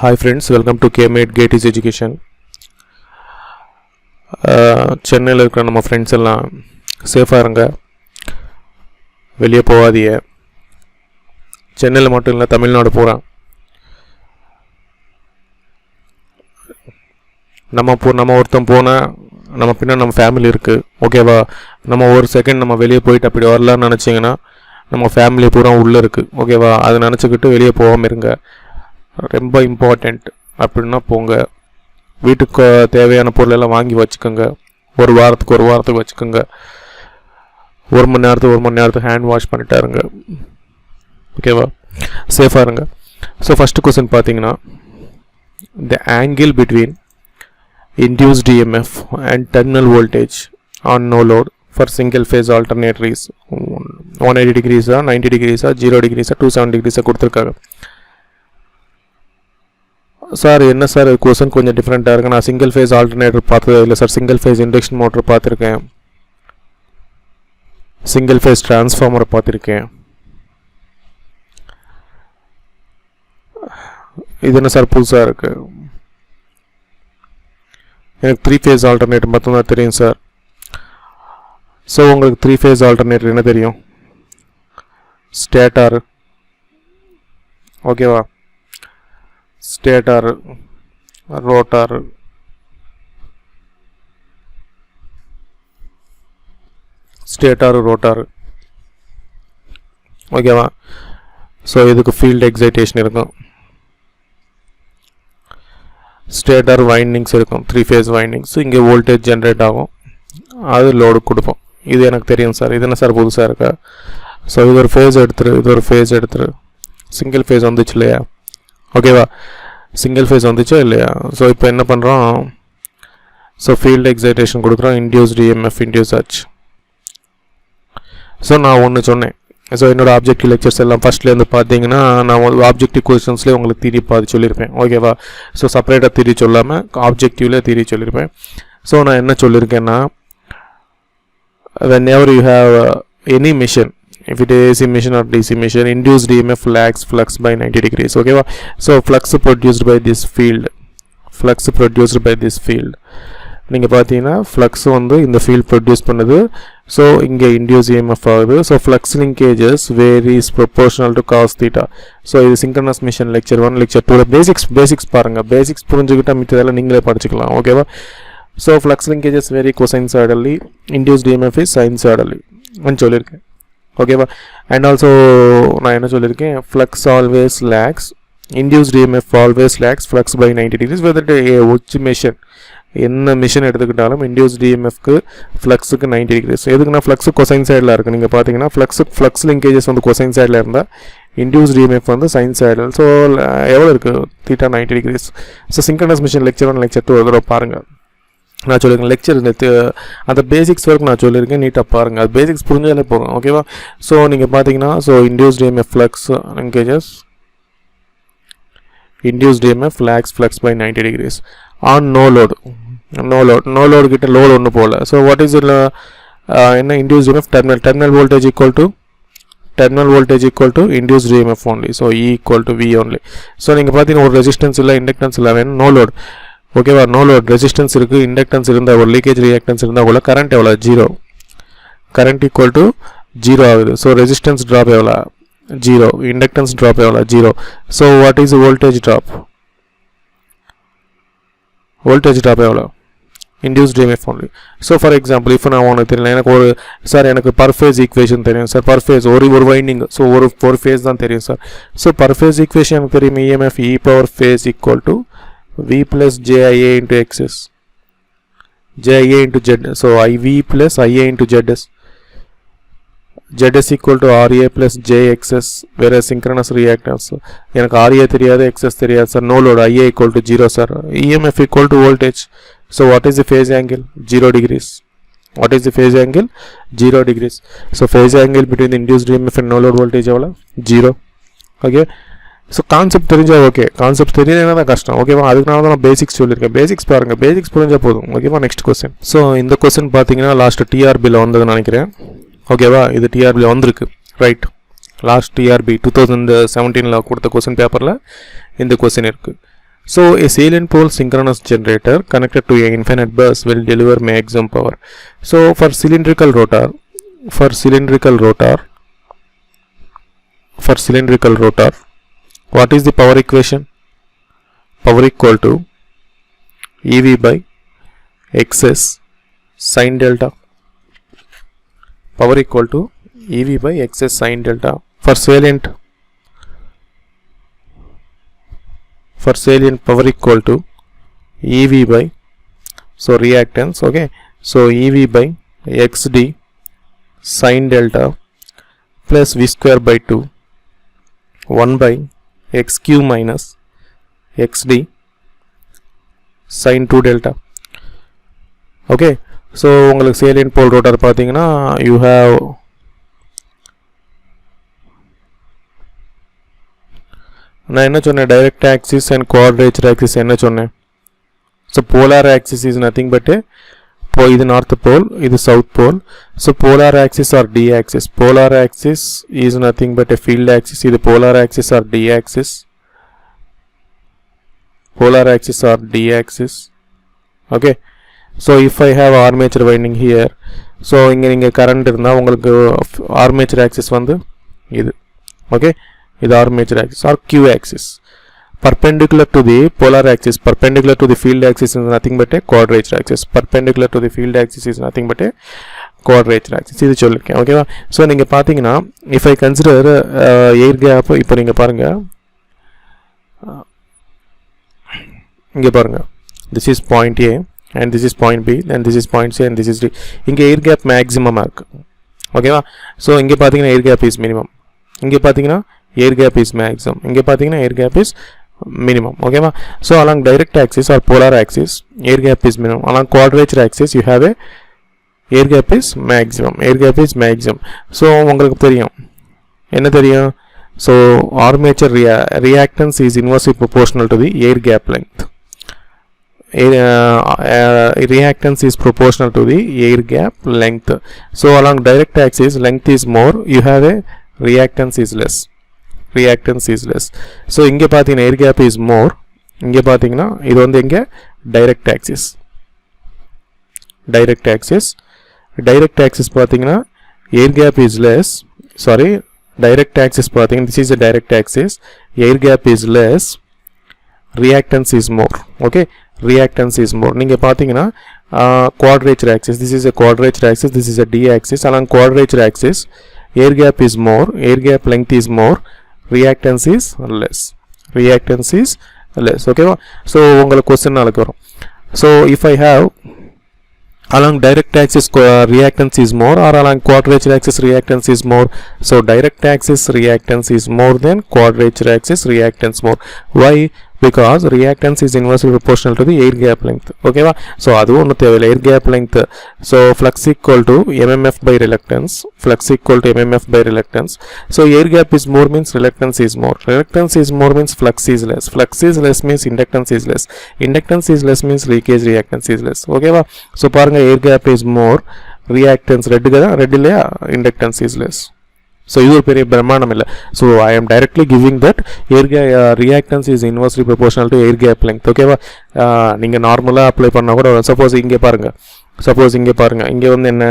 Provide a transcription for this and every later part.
Hi friends, welcome to KMate Gates Education. சென்னையில் இருக்கிற நம்ம ஃப்ரெண்ட்ஸ் எல்லாம் சேஃபாக இருங்க, வெளியே போகாதீங்க. சென்னையில் மட்டும் இல்லை, தமிழ்நாடு போகிறேன். நம்ம ஒருத்தன் போனால் நம்ம பின்னா நம்ம ஃபேமிலி இருக்குது, ஓகேவா? நம்ம ஒரு செகண்ட் நம்ம வெளியே போயிட்டு அப்படி வரலான்னு நினச்சிங்கன்னா நம்ம ஃபேமிலி பூரா உள்ளே இருக்குது, ஓகேவா? அதை நினச்சிக்கிட்டு வெளியே போகாமல் இருங்க. ரொம்ப இம்பார்ட்டண்ட். அப்படின்னா போங்க, வீட்டுக்கு தேவையான பொருளெல்லாம் வாங்கி வச்சுக்கோங்க. ஒரு வாரத்துக்கு வச்சுக்கோங்க. ஒரு மணி நேரத்துக்கு ஹேண்ட் வாஷ் பண்ணிட்டா இருங்க, ஓகேவா? சேஃபாக இருங்க. ஸோ ஃபஸ்ட்டு கொஸ்டின் பார்த்தீங்கன்னா, த angle between induced EMF and terminal voltage on no load for single phase alternators 180 degrees 90 degrees 0 degrees 270 degrees கொடுத்துருக்காங்க. சார் என்ன சார் கொஸ்டின் கொஞ்சம் டிஃப்ரெண்ட்டாக இருக்குது, நான் சிங்கிள் ஃபேஸ் ஆல்டர்னேட்டர் பார்த்ததே இல்லை sir. Single phase induction motor பார்த்துருக்கேன், சிங்கிள் ஃபேஸ் டிரான்ஸ்ஃபார்மரை பார்த்துருக்கேன். இது என்ன சார் புதுசாக இருக்குது? எனக்கு 3 ஃபேஸ் ஆல்டர்னேட்டர் மட்டும்தான் தெரியும் சார். ஸோ உங்களுக்கு 3 ஃபேஸ் ஆல்டர்னேட்டர் என்ன தெரியும்? ஸ்டேட்டார், ஓகேவா? ஸ்டேட்டார், ரோட்டார், ஓகேவா? ஸோ இதுக்கு ஃபீல்டு எக்ஸைட்டேஷன் இருக்கும், ஸ்டேட்டார் வைண்டிங்ஸ் இருக்கும், 3 ஃபேஸ் வைண்டிங்ஸ். இங்கே வோல்டேஜ் ஜென்ரேட் ஆகும், அது லோடு கொடுப்போம். இது எனக்கு தெரியும் சார். இது என்ன சார் புதுசாக இருக்கா? ஸோ இது ஒரு ஃபேஸ் எடுத்துரு, சிங்கிள் ஃபேஸ் வந்துச்சு இல்லையா, ஓகேவா? சிங்கிள் ஃபேஸ் வந்துச்சா இல்லையா? ஸோ இப்போ என்ன பண்ணுறோம்? ஸோ ஃபீல்டு எக்ஸைட்டேஷன் கொடுக்குறோம், இன்டியூஸ்டு EMF இன்டியூஸ் ஆச்சு. ஸோ நான் ஒன்று சொன்னேன். ஸோ என்னோடய ஆப்ஜெக்டிவ் லெக்சர்ஸ் எல்லாம் ஃபஸ்ட்லேருந்து பார்த்தீங்கன்னா நான் ஆப்ஜெக்டிவ் கொஸ்டின்ஸ்லேயே உங்களுக்கு தியரி பாதி சொல்லியிருப்பேன், ஓகேவா? ஸோ செப்பரேட்டாக தியரி சொல்லாமல் ஆப்ஜெக்டிவ்லேயே தியரி சொல்லியிருப்பேன். ஸோ நான் என்ன சொல்லியிருக்கேன்னா, whenever you have any machine, if it is AC machine or DC machine, induced EMF lags flux by 90 degrees, okay va? So flux produced by this field நீங்கள் பார்த்தீங்கன்னா flux வந்து இந்த field produce பண்ணுது. So இங்கே induce EMF ஆகுது. So flux linkages varies proportional to cos theta. So இது synchronous machine lecture 1 lecture 2 basics பாருங்கள். Basics புரிஞ்சுக்கிட்டால் மிச்சதெல்லாம் நீங்களே படிச்சுக்கலாம், ஓகேவா? So flux linkages vary cosinusoidally, induced EMF is sinusoidally சொல்லியிருக்கேன், ஓகேவா? அண்ட் ஆல்சோ நான் என்ன சொல்லியிருக்கேன், flux always lags, induced EMF always lags flux by 90 degrees. Whether ஒச்சு மிஷன், என்ன மிஷின் எடுத்துக்கிட்டாலும் இன்டியூஸ்ட் EMFக்கு ஃப்ளக்ஸுக்கு 90 degrees. எதுக்குன்னா ஃப்ளக்ஸு கொசைன் சைடில் இருக்குது. நீங்கள் பார்த்தீங்கன்னா ஃப்ளக்ஸ் லிங்கேஜஸ் வந்து கொசைன் சைடில் இருந்தால் இன்டியூஸ்ட் EMF வந்து சைன் சைடில். ஸோ எவ்வளோ இருக்குது? Theta 90 degrees. So synchronous machine lecture 1 lecture 2 ஒரு தடவை பாருங்கள். நான் சொல்லியிருக்கேன் லெக்சர் அந்த பேசிக்ஸ் ஒர்க் நான் சொல்லியிருக்கேன், நீட்டாக பாருங்கள். அது பேசிக்ஸ் புரிஞ்சாலே போகும், ஓகேவா? ஸோ நீங்கள் பார்த்தீங்கன்னா so induced EMF flux linkages, induced EMF lags flux by 90 degrees on no load கிட்ட லோடு ஒன்று போகல. ஸோ வாட் இஸ் என்ன induced EMF? Terminal voltage equal to induced EMF only. So E equal to V only. So நீங்கள் பார்த்தீங்கன்னா ஒரு resistance இல்லை, inductance இல்லை, வேணும் நோ லோடு, ஓகேவா? நோ லோட், ரெசிஸ்டன்ஸ் இருக்குது, இண்டக்டன்ஸ் இருந்தால் ஒரு லீக்கேஜ் ரியாக்டன்ஸ் இருந்தால் கூட கரண்ட் எவ்வளோ? 0. கரண்ட் ஈக்குவல் டு 0 ஆகுது. ஸோ ரெசிஸ்டன்ஸ் ட்ராப் எவ்வளோ? 0. இண்டக்டன்ஸ் ட்ராப் எவ்வளோ? 0. So what is voltage drop? எவ்வளோ? Induced EMF only. So for example இப்போ நான் உனக்கு தெரியல, எனக்கு பர் ஃபேஸ் ஈக்குவேஷன் தெரியும் சார். பர் ஃபேஸ் ஒரு வைண்டிங், ஸோ ஒரு ஃபேஸ் தான் தெரியும் sir. So per phase equation எனக்கு தெரியும், EMF E power phase equal to V plus JIA into XS, JIA into Z. So IV plus IA into ZS. ZS equal to RA plus JXS. Whereas synchronous reactance, எனக்கு RA தெரியாது, XS தெரியாது sir. No load, IA equal to 0 sir. EMF equal to voltage. So what is the phase angle? 0 degrees. What is the phase angle? 0 degrees. So phase angle between the induced EMF and no load voltage எவ்வளோ? 0. Okay. So concept தெரிஞ்சால் okay, concept தெரியலன்னா தான் கஷ்டம், ஓகேவா? அதுக்குனால தான் நான் basics சொல்லியிருக்கேன். Basics பாருங்கள், பேசிக்ஸ் புரிஞ்சால் போதும், ஓகேவா? Next question. ஸோ இந்த கொஸ்டின் பார்த்தீங்கன்னா லாஸ்ட் TRBயில் வந்ததுன்னு நினைக்கிறேன், ஓகேவா? இது TRBயில் வந்திருக்கு, ரைட்? லாஸ்ட் TRB 2017 கொடுத்த கொஸ்டின் பேப்பரில் இந்த கொஸ்டின் இருக்குது. So a salient pole synchronous generator connected to a infinite bus will deliver maximum power. So for cylindrical rotor, what is the power equation? Power equal to EV by XS sin delta. Power equal to EV by XS sin delta. For salient power equal to EV by, so reactance, okay, so EV by XD sin delta plus V square by 2 1 by XQ minus XD sin 2 delta. Okay, so உங்களுக்கு salient pole rotor பார்த்தீங்கன்னா you have நான் என்ன சொன்னேன், direct axis and quadrature axis என்ன சொன்னேன். So polar axis is nothing but a இது north pole, இது south pole. So polar axis or d axis, polar axis is nothing but a field axis, இது polar axis or d axis, polar axis or d axis. Okay, so if I have armature winding here, so இங்க நீங்க current இருந்தா உங்களுக்கு armature axis வந்து இது. Okay, இது armature axis or q axis. Perpendicular to the polar axis, perpendicular to the field axis is nothing but a quadrature axis. Perpendicular to the field axis is nothing but a quadrature axis. இது சொல்லிருக்கேன். ஓகேவா? So நீங்கள் பார்த்தீங்கன்னா if I consider air gap, இப்போ நீங்கள் பாருங்க, இங்கே பாருங்க, this is point A and this is point B and this is point C and this is D. இங்கே air gap maximum இருக்கு. ஓகேவா? ஸோ இங்கே பார்த்தீங்கன்னா air gap is minimum, இங்கே பார்த்தீங்கன்னா air gap is maximum, இங்கே பார்த்தீங்கன்னா air gap is minimum. Okay, so along direct axis or polar axis air gap is minimum, along quadrature axis you have a air gap is maximum, so உங்களுக்கு தெரியும் என்ன தெரியும், so armature reactance is inversely proportional to the air gap length. Reactance is proportional to the air gap length. So along direct axis length is more, you have a reactance is less. So இங்கே பார்த்தீங்கன்னா air gap is more, இங்கே பார்த்தீங்கன்னா இது வந்து இங்கே direct axis பார்த்தீங்கன்னா air gap is less, sorry, direct axis பார்த்தீங்கன்னா this is a direct axis, air gap is less, reactance is more. Okay, reactance is more. நீங்கள் பார்த்தீங்கன்னா quadrature axis, this is a quadrature axis, this is a d axis, along quadrature axis air gap is more, air gap length is more, reactance is less. Okay, so உங்களுக்கு question நாளைக்கு வரும். So if I have along direct axis reactance is more or along quadrature axis reactance is more, so direct axis reactance is more than quadrature axis reactance more. Why? Because reactance is inversely proportional to the air gap length. Okay, so adu onnu thevilla, air gap length, so flux equal to mmf by reluctance, so air gap is more means reluctance is more means flux is less means inductance is less means leakage reactance is less. Okay, so paranga air gap is more, reactance red illaya, inductance is less. So இது ஒரு பெரிய பிரமாணம் இல்லை. So I am directly giving that air reactance is inversely proportional to air gap length. ஓகேவா? நீங்கள் நார்மலாக apply பண்ணால் கூட சப்போஸ் இங்கே பாருங்கள், இங்கே வந்து என்ன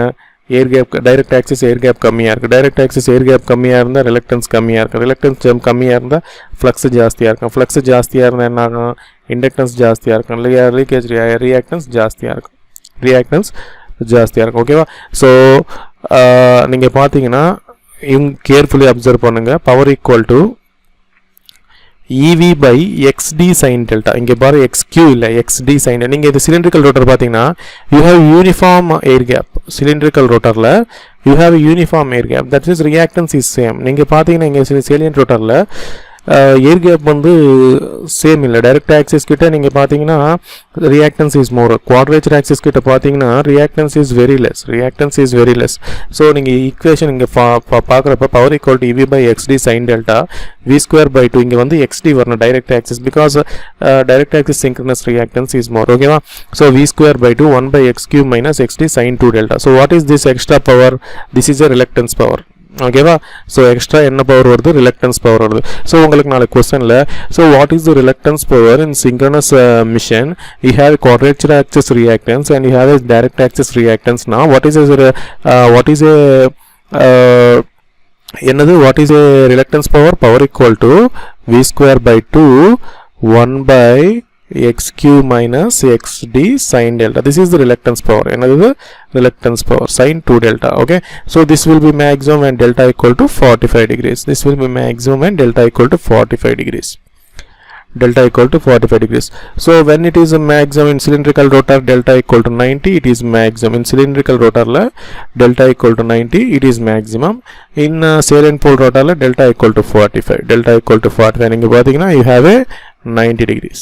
air gap, direct axis air gap கம்மியாக இருக்குது, direct axis air gap கம்மியாக இருந்தால் reluctance கம்மியாக இருக்குது, reluctance கம்மியாக இருந்தால் flux ஜாஸ்தியாக இருக்கும், flux ஜாஸ்தியாக இருந்தால் என்ன ஆகும், inductance ஜாஸ்தியாக இருக்கும், leakage reactance ஜாஸ்தியாக இருக்கும். ஓகேவா? ஸோ நீங்கள் பார்த்தீங்கன்னா carefully observe பண்ணுங்க, power equal to EV by XD sin delta. இங்கே பாரு XQ இல்லை, XD sin delta. நீங்கள் இது cylindrical rotor பார்த்தீங்கன்னா you have uniform air gap. cylindrical rotorல you have uniform air gap, that is reactance is same. நீங்கள் பார்த்தீங்கன்னா இங்கே salient rotorல air gap வந்து சேம் இல்லை. டைரக்ட் ஆக்சிஸ் கிட்ட நீங்கள் பார்த்தீங்கன்னா reactance is more, quadrature axis கிட்ட பார்த்தீங்கன்னா reactance is very less. So நீங்கள் ஈக்குவேஷன் இங்கே பார்க்குறப்ப power equal to E V by X D sine delta V square by 2 இங்கே வந்து எக்ஸ்டி வரணும் direct axis, because direct axis synchronous reactance is more. ஓகேவா? So V square by 2 1 by x cube minus xd sin 2 delta. So what is this extra power? This is a reluctance power. ஓகேவா. So extra என்ன power வருது, reluctance power வருது. So உங்களுக்கு நாளைக்கு கொஸ்டினில் so what is the reluctance power in synchronous machine, you have quadrature axis reactance and you have a direct axis reactance. Now what is என்னது what is a reluctance power equal to v square by 2 1 by xq minus xd sin delta. This is the reluctance power. Another reluctance power sin 2 delta. Okay, so this will be maximum when delta equal to 45 degrees. This will be maximum when delta equal to 45 degrees. Delta equal to 45 degrees. So when it is a maximum in cylindrical rotor, delta equal to 90, it is maximum. In cylindrical rotor la delta equal to 90, it is maximum. In salient pole rotor la delta equal to 45. Delta equal to 45. நீங்க பாத்தீங்கன்னா you have a 90 degrees.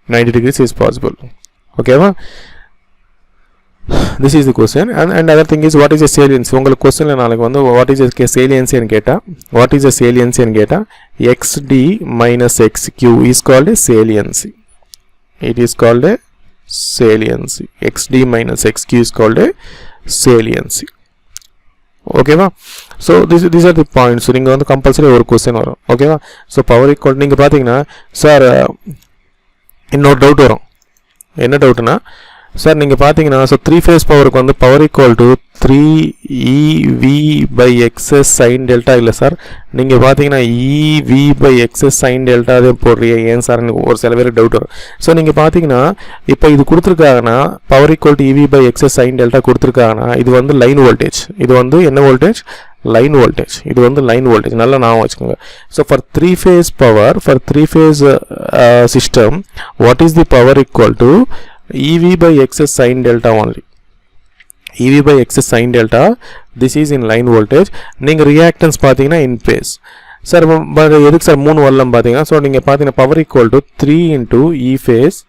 90 degrees is possible. Okay va? This is the question. And other thing is what is a saliency. உங்களுக்கு கொஸ்டின்ல நாளைக்கு வந்து what is a saliency ன்னு கேட்டா, what is a saliency ன்னு கேட்டா xd minus xq is called a saliency. It is called a saliency. xd minus xq is called a saliency. ஓகேவா. So these are the points. நீங்கள் வந்து compulsory ஒரு question வரும். ஓகேவா. ஸோ பவர் ஈக்குவல் நீங்கள் பார்த்தீங்கன்னா சார் இன்னொரு டவுட் வரும். என்ன டவுட்னா சார் நீங்கள் பார்த்தீங்கன்னா ஸோ 3 phase பவருக்கு வந்து power equal to 3EV by XS sin delta இல்லை சார், நீங்கள் பார்த்தீங்கன்னா EV by XS sin delta அதே போடுறிய ஏன் சார் ஒரு சில பேருக்கு டவுட் வரும். ஸோ நீங்கள் பார்த்தீங்கன்னா இப்போ இது கொடுத்துருக்காங்கன்னா power equal to EV by XS sin delta கொடுத்துருக்காங்கன்னா இது வந்து லைன் வோல்டேஜ். இது வந்து என்ன வோல்டேஜ், லைன் வோல்டேஜ். இது வந்து லைன் வோல்டேஜ் நல்லா ஞாபகம் வச்சுக்கோங்க. So for 3 phase power, for 3 phase system what is the power equal to EV by XS sin delta only. EV by XS sin delta, this is in line voltage. நீங்கள் reactance பார்த்தீங்கன்னா in phase. Sir எதுக்கு sir 3 வரலாம் பார்த்தீங்கன்னா, so நீங்கள் பார்த்தீங்கன்னா power equal to 3 into E phase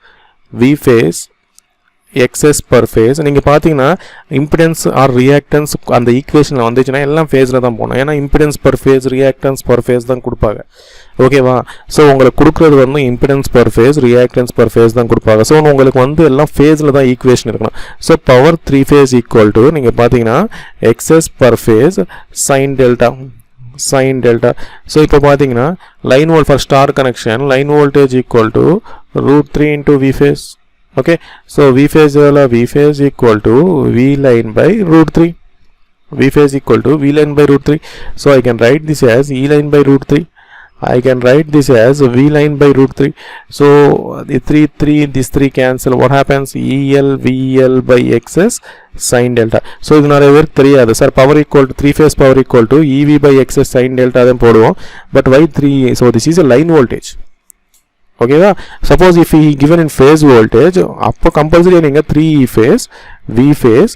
V phase XS per phase. நீங்கள் பார்த்தீங்கன்னா impedance R reactance அந்த ஈக்குவேஷனில் வந்துச்சுன்னா எல்லாம் ஃபேஸில் தான் போகணும். ஏன்னா impedance per phase reactance per phase தான் கொடுப்பாங்க. ஓகேவா. ஸோ உங்களுக்கு கொடுக்குறது வந்து impedance per phase reactance per phase தான் கொடுப்பாங்க. ஸோ உங்களுக்கு வந்து எல்லாம் ஃபேஸில் தான் ஈக்குவேஷன் இருக்கணும். So power 3 phase equal to நீங்கள் பார்த்தீங்கன்னா XS per phase sin delta. So இப்போ பார்த்தீங்கன்னா line volt for star connection line voltage equal to √3 into V phase. Okay, so V phase equal to V line by √3. V phase equal to V line by √3. So I can write this as E line by √3. I can write this as V line by √3. So the 3 cancel. What happens? EL VL by XS sin delta. So இது நிறைய பேருக்கு தெரியாது sir. Power equal to 3 phase power equal to EV by XS sin delta தான் போடுவோம். But why 3? So this is a line voltage. ஓகேவா. Suppose if given in phase voltage அப்போ compulsory நீங்கள் 3 phase V phase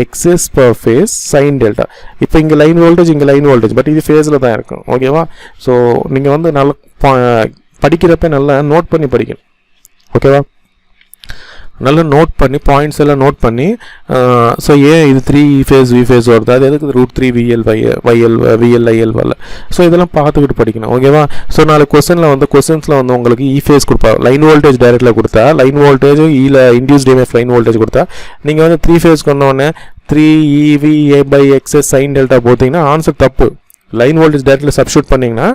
XS per phase sin delta. இப்போ இங்கே line voltage இங்கே line voltage but இது ஃபேஸில் தான் இருக்கும். ஓகேவா. ஸோ நீங்கள் வந்து நல்லா படிக்கிறப்ப நல்லா நோட் பண்ணி படிக்கணும். ஓகேவா. நல்லா நோட் பண்ணி பாயிண்ட்ஸ் எல்லாம் நோட் பண்ணி ஸோ ஏன் இது 3 phase V phase வருது, அது எதுக்கு √3 VL வரல. ஸோ இதெல்லாம் பார்த்துக்கிட்டு படிக்கணும். ஓகேவா. ஸோ நாலு கொஸ்டின்ஸில் வந்து உங்களுக்கு E phase கொடுப்பாங்க. லைன் வோல்டேஜ் டைரெக்டில் கொடுத்தா லைன் வோல்டேஜ் இல இன்டியூஸ்ட் EMF லைன் வோல்டேஜ் கொடுத்தா நீங்கள் வந்து 3 phase கொண்டோடனே 3EV by XS sin delta போட்டிங்கன்னா ஆன்சர் தப்பு. லைன் வோல்டேஜ் டைரெக்டில் சப்ஸ்டியூட் பண்ணிங்கன்னா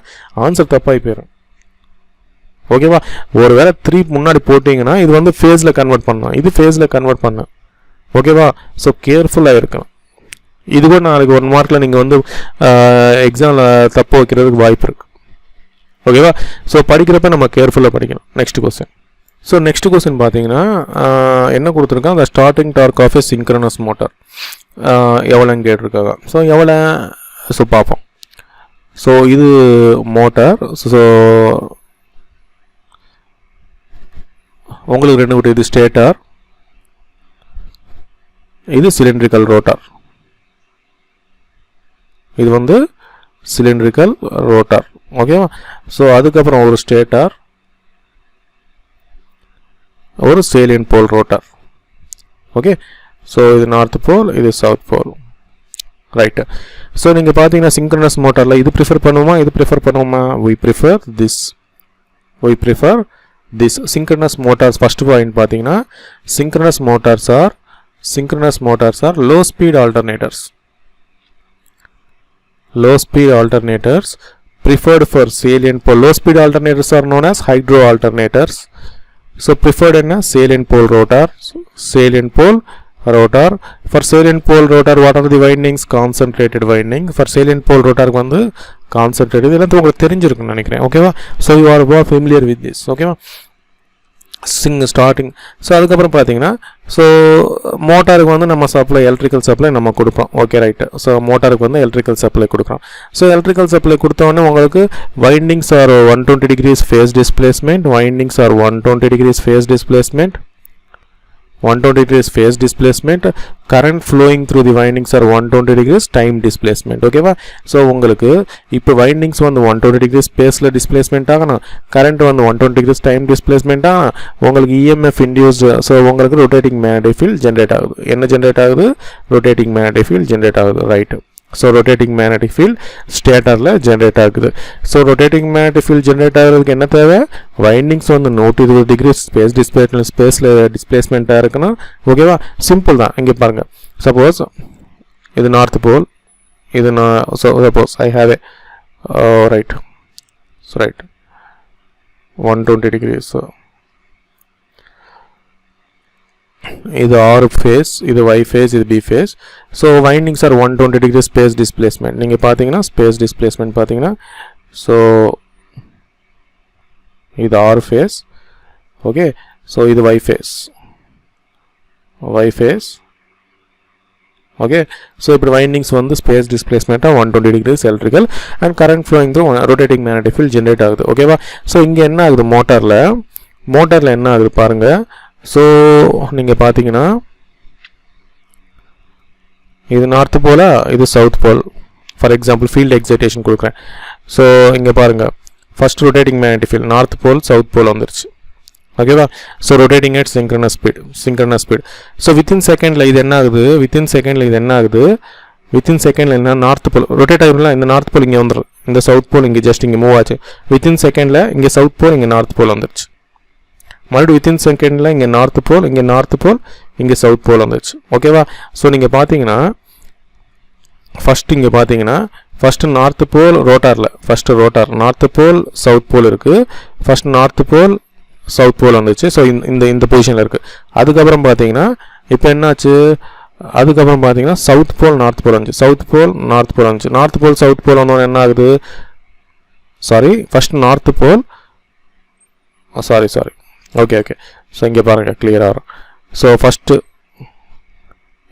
ஆன்சர் தப்பாகி போயிடும். ஓகேவா. ஒரு வேளை 3 முன்னாடி போட்டிங்கன்னா இது வந்து ஃபேஸில் கன்வெர்ட் பண்ணணும், இது ஃபேஸில் கன்வெர்ட் பண்ணணும். ஓகேவா. ஸோ கேர்ஃபுல்லாக இருக்கணும். இது கூட நாளைக்கு 1 மார்க்கில் நீங்கள் வந்து எக்ஸாமில் தப்பு வைக்கிறதுக்கு வாய்ப்பு இருக்குது. ஓகேவா. ஸோ படிக்கிறப்ப நம்ம கேர்ஃபுல்லாக படிக்கணும். Next question. So next question பார்த்தீங்கன்னா என்ன கொடுத்துருக்காங்க, அந்த starting torque of a synchronous motor எவ்வளோன்னு கேட்டிருக்காங்க. ஸோ எவ்வளோ ஸோ பார்ப்போம். ஸோ இது மோட்டார். ஸோ உங்களுக்கு ரெண்டு விட்டு, இது ஸ்டேட்டார், இது சிலிண்ட்ரிக்கல் ரோட்டார். இது வந்து சிலிண்ட்ரிக்கல் ரோட்டார். ஓகேவா. ஸோ அதுக்கப்புறம் ஒரு ஸ்டேட்டார், ஒரு சேலியன்ட் போல் ரோட்டார். ஓகே. ஸோ இது நார்த் போல், இது சவுத் போல். ரைட்டு. ஸோ நீங்கள் பார்த்தீங்கன்னா சிங்க்ரனஸ் மோட்டாரில் இது ப்ரிஃபர் பண்ணுவோமா, இது ப்ரிஃபர் பண்ணுவோமா? we prefer this synchronous motors. first point பார்த்தீங்கன்னா synchronous motors are low speed alternators. low speed alternators preferred for salient pole. Low speed alternators are known as hydro alternators. So preferred in a salient pole rotor. Salient pole rotor. For salient pole rotor, what are the windings? Concentrated winding. For salient pole rotor வந்து concentrated. இதெல்லாம் உங்களுக்கு தெரிஞ்சிருக்குன்னு நினைக்கிறேன். ஓகேவா? So you are more familiar with this. ஓகேவா? Starting. So அதுக்கப்புறம் பார்த்தீங்கன்னா so மோட்டாருக்கு வந்து நம்ம சப்ளை எலக்ட்ரிக்கல் சப்ளை நம்ம கொடுப்போம். Okay right. ஸோ மோட்டாருக்கு வந்து எலக்ட்ரிக்கல் சப்ளை கொடுக்குறோம். ஸோ எலக்ட்ரிக்கல் சப்ளை கொடுத்தோடனே உங்களுக்கு windings are 120 degrees phase displacement, windings are 120 degrees phase displacement, 120 degrees phase displacement, current flowing through the windings are 120 degrees time displacement. ஓகேவா? So உங்களுக்கு இப்போ windings வந்து 120 degrees ஸ்பேஸில் டிஸ்பிளேஸ்மெண்ட் ஆகணும், current வந்து 120 degrees டைம் டிஸ்பிளேஸ்மெண்ட் ஆகணும், உங்களுக்கு இஎம்எஃப் இன்டியூஸ்டு. ஸோ உங்களுக்கு ரொட்டேட்டிங் மேக்னெட்டிக் ஃபீல்ட் ஜென்ரேட் ஆகுது. என்ன ஜென்ரேட் ஆகுது? ரொட்டேட்டிங் மேக்னெட்டிக் ஃபீல்ட் ஜென்ரேட் ஆகுது. Right. So rotating magnetic field ஸ்டேட்டரில் ஜென்ரேட் ஆகுது. So rotating magnetic field generate ஆகிறதுக்கு என்ன தேவை? வைண்டிங்ஸ் வந்து 120 degrees ஸ்பேஸில் டிஸ்பிளேஸ்மெண்ட்டாக இருக்கணும். ஓகேவா? சிம்பிள் தான். இங்கே பாருங்கள், சப்போஸ் இது நார்த் போல், இது suppose I have a right. So right 120 degrees. இது ஆர் ஃபேஸ், இது ஒய் ஃபேஸ், இது B phase. So windings are 120 degrees space displacement. நீங்கள் பார்த்தீங்கன்னா ஸ்பேஸ் டிஸ்பிளேஸ்மெண்ட் பார்த்தீங்கன்னா ஸோ இது ஆர் ஃபேஸ். ஓகே. ஸோ இது Y phase, Y phase. Okay. So இப்படி windings வந்து ஸ்பேஸ் டிஸ்பிளேஸ்மெண்ட்டாக 120 degrees electrical and current flowing through rotating magnetic field generate ஆகுது. ஓகேவா? ஸோ இங்கே என்ன ஆகுது? மோட்டாரில் என்ன ஆகுது பாருங்கள். ஸோ நீங்கள் பார்த்தீங்கன்னா இது நார்த் போலா, இது south pole. For example field excitation கொடுக்குறேன். ஸோ இங்கே பாருங்கள், first rotating magnetic field north pole south pole வந்துருச்சு. ஓகேவா? So rotating at synchronous speed. So within செகண்டில் இது என்ன ஆகுது? வித்தின் செகண்டில் என்ன நார்த் போல் ரொட்டேட் ஆகிருந்தா இந்த நார்த் போல் இங்கே வந்துடும், இந்த சவுத் போல் இங்கே ஜஸ்ட் இங்கே மூவ் ஆச்சு. வித்தின் செகண்டில் இங்கே சவுத் போல், இங்கே நார்த் போல் வந்துருச்சு. மறுபடியும் வித்தின் செகண்டில் இங்கே நார்த் போல், இங்கே சவுத் போல் வந்துச்சு. ஓகேவா? ஸோ நீங்கள் பார்த்தீங்கன்னா ஃபஸ்ட்டு நார்த் போல் ரோட்டாரில் நார்த் போல் சவுத் போல் இருக்குது. First north pole south pole வந்துச்சு. ஸோ இந்த பொசிஷனில் இருக்குது. அதுக்கப்புறம் பார்த்தீங்கன்னா இப்போ என்னாச்சு? அதுக்கப்புறம் பார்த்தீங்கன்னா சவுத் போல் நார்த் போல் வந்துச்சு, சவுத் போல் நார்த் போல் வந்துச்சு. நார்த் போல் சவுத் போல் வந்தோன்னு என்ன ஆகுது? First north pole okay. So இங்கே பாருங்கள், கிளியராக வரும். ஸோ ஃபஸ்ட்டு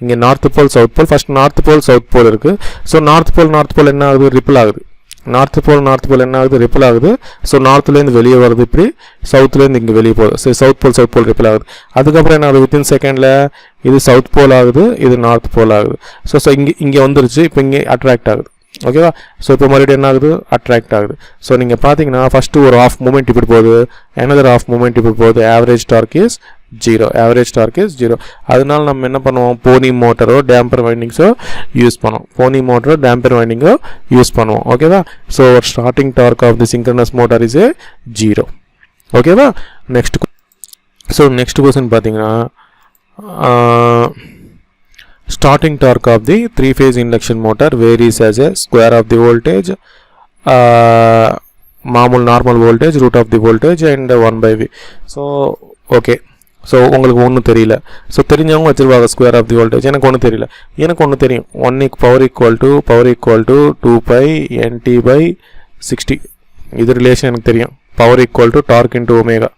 இங்கே north pole south pole, first north pole south pole இருக்குது. ஸோ நார்த் போல் என்ன ஆகுது? ரிப்பிள் ஆகுது. நார்த் போல் என்ன ஆகுது? ரிப்பிள் ஆகுது. ஸோ நார்த்துலேருந்து வெளியே வருது, இப்படி சவுத்துலேருந்து இங்கே வெளியே போகுது. ஸோ சவுத் போல் ரிப்பிள் ஆகுது. அதுக்கப்புறம் என்ன ஆகுது? வித்தின் செகண்டில் இது சவுத் போல் ஆகுது, இது நார்த் போல் ஆகுது. ஸோ இங்கே வந்துருச்சு. இப்போ இங்கே அட்ராக்ட் ஆகுது. ஓகேவா? ஸோ இப்போ மறுபடியும் என்ன ஆகுது? அட்ராக்ட் ஆகுது. ஸோ நீங்கள் பார்த்தீங்கன்னா ஃபஸ்ட்டு ஒரு ஆஃப் மூமெண்ட் இப்படி போகுது, another ஆஃப் மூமெண்ட் இப்படி போகுது. Average torque is 0. அதனால நம்ம என்ன பண்ணுவோம்? போனி மோட்டரோ டேம்பர் வைண்டிங்ஸோ யூஸ் பண்ணுவோம். ஓகேவா? So starting torque of the synchronous motor is 0. ஓகேவா? நெக்ஸ்ட் கொஸ்டின் பார்த்தீங்கன்னா starting torque of the three-phase induction motor varies as a square of the voltage, normal voltage, root of the voltage and 1/v. So okay. So உங்களுக்கு ஒன்றும் தெரியல. So தெரிஞ்சவங்க வச்சுருவாங்க square of the voltage. எனக்கு ஒன்றும் தெரியல. எனக்கு ஒன்று தெரியும், 1 பவர் ஈக்குவல் டு 2π/NT/60. இது ரிலேஷன் எனக்கு தெரியும். Power equal to torque into omega.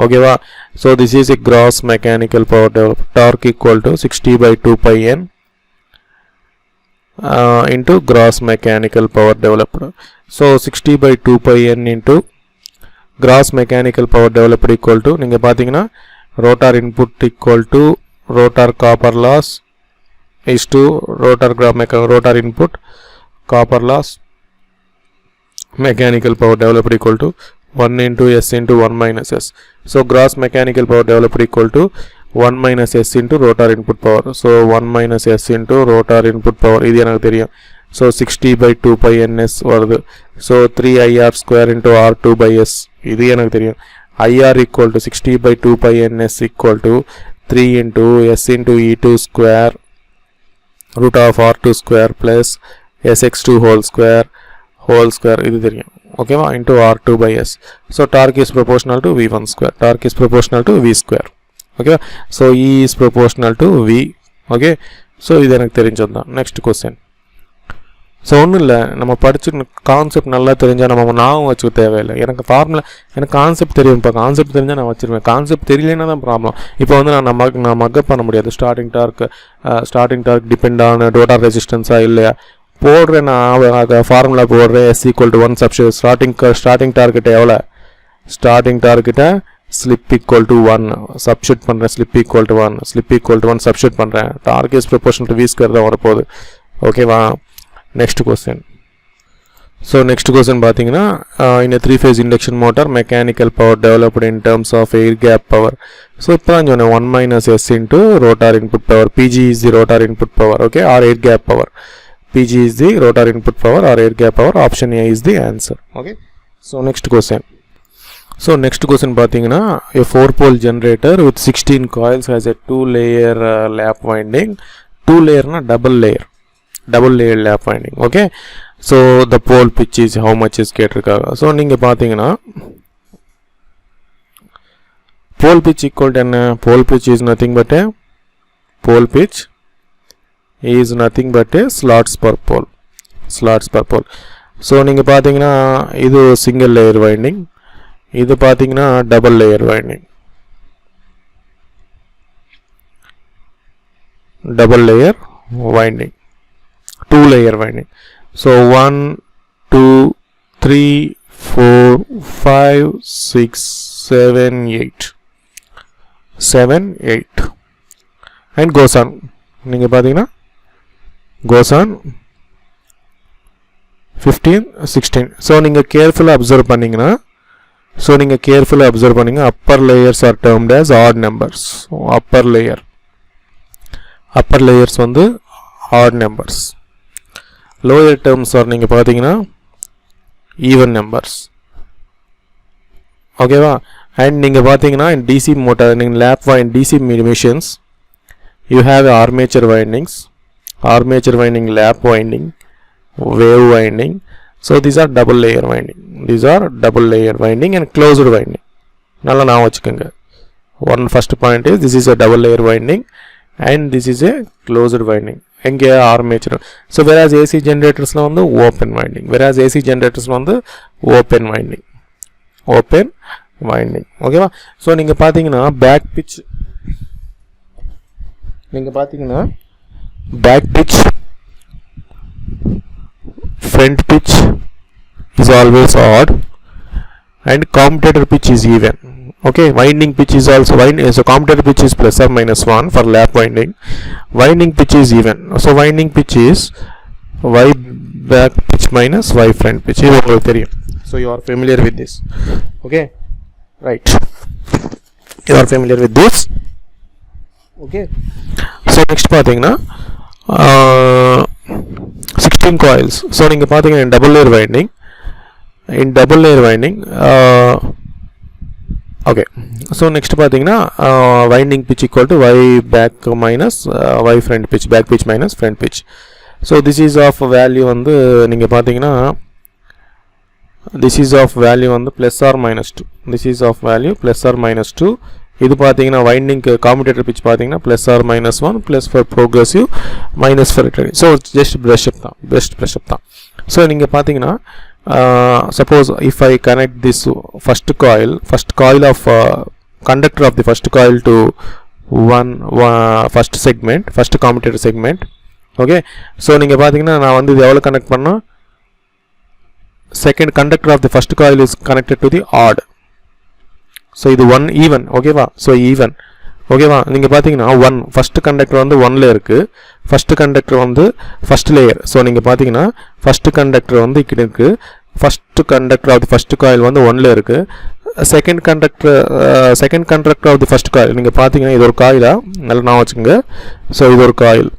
ஓகேவா? So this is a gross mechanical power develop. Torque equal to 60/2πN into gross mechanical power developed. So 60/2πN into gross mechanical power developed equal to, நீங்கள் பார்த்தீங்கன்னா rotor input equal to rotor copper loss is to rotor input copper loss mechanical power developed equal to 1 into S into 1 minus S. So gross mechanical power developed equal to 1 minus S into rotor input power. So 1 minus S into rotor input power. இது எனக்கு தெரியும். So 60/2πNS வருது. So 3IR square into R2/S. இது எனக்கு தெரியும். IR equal to 60/2πNS equal to 3 into S into E2 square root of R2 square plus sx2 whole square இது தெரியும் ஓகேவா into r2 by s. so torque is proportional to v1 square, torque is proportional to v square. okay, so E is proportional to v. okay, so இது எனக்கு தெரிஞ்சதுதான். next question. So ஒன்றும் இல்லை, நம்ம படிச்சு concept நல்லா தெரிஞ்சால் நம்ம ஞாபகம் வச்சுக்க தேவையில்லை. எனக்கு ஃபார்முலா எனக்கு கான்செப்ட் தெரியும்ப்பா, கான்செப்ட் தெரிஞ்சால் நான் வச்சுருவேன். கான்செப்ட் தெரியலன்னா தான் ப்ராப்ளம். இப்போ வந்து நான் மக்கப் பண்ண முடியாது. ஸ்டார்டிங் டார்க் டிபெண்ட் ஆன ரோட்டார் ரெசிஸ்டன்ஸாக இல்லையா போடுறேன், நான் ஃபார்முலா போடுறேன். S = 1 சப்ஸ்டியூட் ஸ்டார்டிங் டார்கிட்ட எவ்வளோ, ஸ்டார்டிங் டார்கிட்ட ஸ்லிப் ஈக்குவல் டு 1 சப்ஸ்டியூட் பண்ணுறேன். ஸ்லிப் ஈக்குவல் டு 1 சப்ஸ்டியூட் பண்ணுறேன். Torque is proportional to v square தான் வரப்போகுது. ஓகேவா. next question. so next question பார்த்தீங்கன்னா in a 3-phase induction motor mechanical power developed in terms of air gap power. so இப்போ தான் சொன்னேன் 1 minus s into rotor input power. pg is the rotor input power, okay, or air gap power. pg is the rotor input power or air gap power. option A is the answer. okay, so next question. so next question பார்த்தீங்கன்னா a 4-pole generator with 16 coils has a 2-layer lap winding. 2 layer na double layer lap winding. okay, so the pole pitch is how much is கேட்டிருக்காங்க. so நீங்க பாத்தீங்கன்னா pole pitch equal to என்ன, pole pitch is nothing but a slots per pole. so நீங்க பாத்தீங்கன்னா இது single layer winding, இது பாத்தீங்கன்னா double layer winding. 2-layer winding. so 1 2 3 4 5 6 7 8 and goes on. நீங்க பாத்தீங்கன்னா goes on 15 16. so நீங்க carefully observe பண்ணீங்கன்னா upper layers are termed as odd numbers. so upper layers வந்து odd numbers. lower terms are நீங்க பாத்தீங்கன்னா even numbers. ஓகேவா. and நீங்க பாத்தீங்கன்னா in DC motor in lap wind DC machines you have armature winding, lap winding, wave winding. so these are double layer winding and closed winding. நல்லா நான் வச்சுக்கோங்க. first point is this is a double layer winding and this is a closed winding. எங்கே armature. so whereas AC generatorsல வந்து open winding. ஓகேவா. so நீங்க பாத்தீங்கன்னா back pitch front pitch is always odd and commutator pitch is even. okay, winding pitch is also so commutator pitch is plus or minus 1 for lap winding. winding pitch is even. so winding pitch is y back pitch minus y front pitch. இது உங்களுக்கு தெரியும். so you are familiar with this. okay, right, you are familiar with this. okay, so next பாத்தீங்கன்னா 16 coils. so நீங்க பாத்தீங்கன்னா double layer winding okay, so next பாத்தீங்கன்னா winding pitch equal to y back minus y front pitch, back pitch minus front pitch. so this is of value வந்து நீங்க பாத்தீங்கன்னா this is of value வந்து plus or minus 2. இது பாத்தீங்கன்னா winding commutator pitch பாத்தீங்கன்னா plus or minus 1 plus for progressive minus for returning. so just brush up தான். so நீங்க பாத்தீங்கன்னா suppose if I connect this first coil of conductor of the first coil to first commutator segment. okay, so நீங்க பாத்தீங்கன்னா நான் வந்து இது எவ்வளவு connect பண்ணா, second conductor of the first coil is connected to the odd. so இது 1 even. ஓகேவா. so even. ஓகேவா. நீங்க பாத்தீங்கன்னா 1 first conductor வந்து 1ல இருக்கு, first conductor வந்து first layer. so நீங்க பாத்தீங்கன்னா first conductor வந்து இங்க இருக்கு, first conductor of the first coil வந்து 1ல இருக்கு, second conductor of the first coil. நீங்க பாத்தீங்கன்னா இது ஒரு காயிலா, நல்லா நான் வச்சுக்கோங்க. so இது ஒரு காயில்,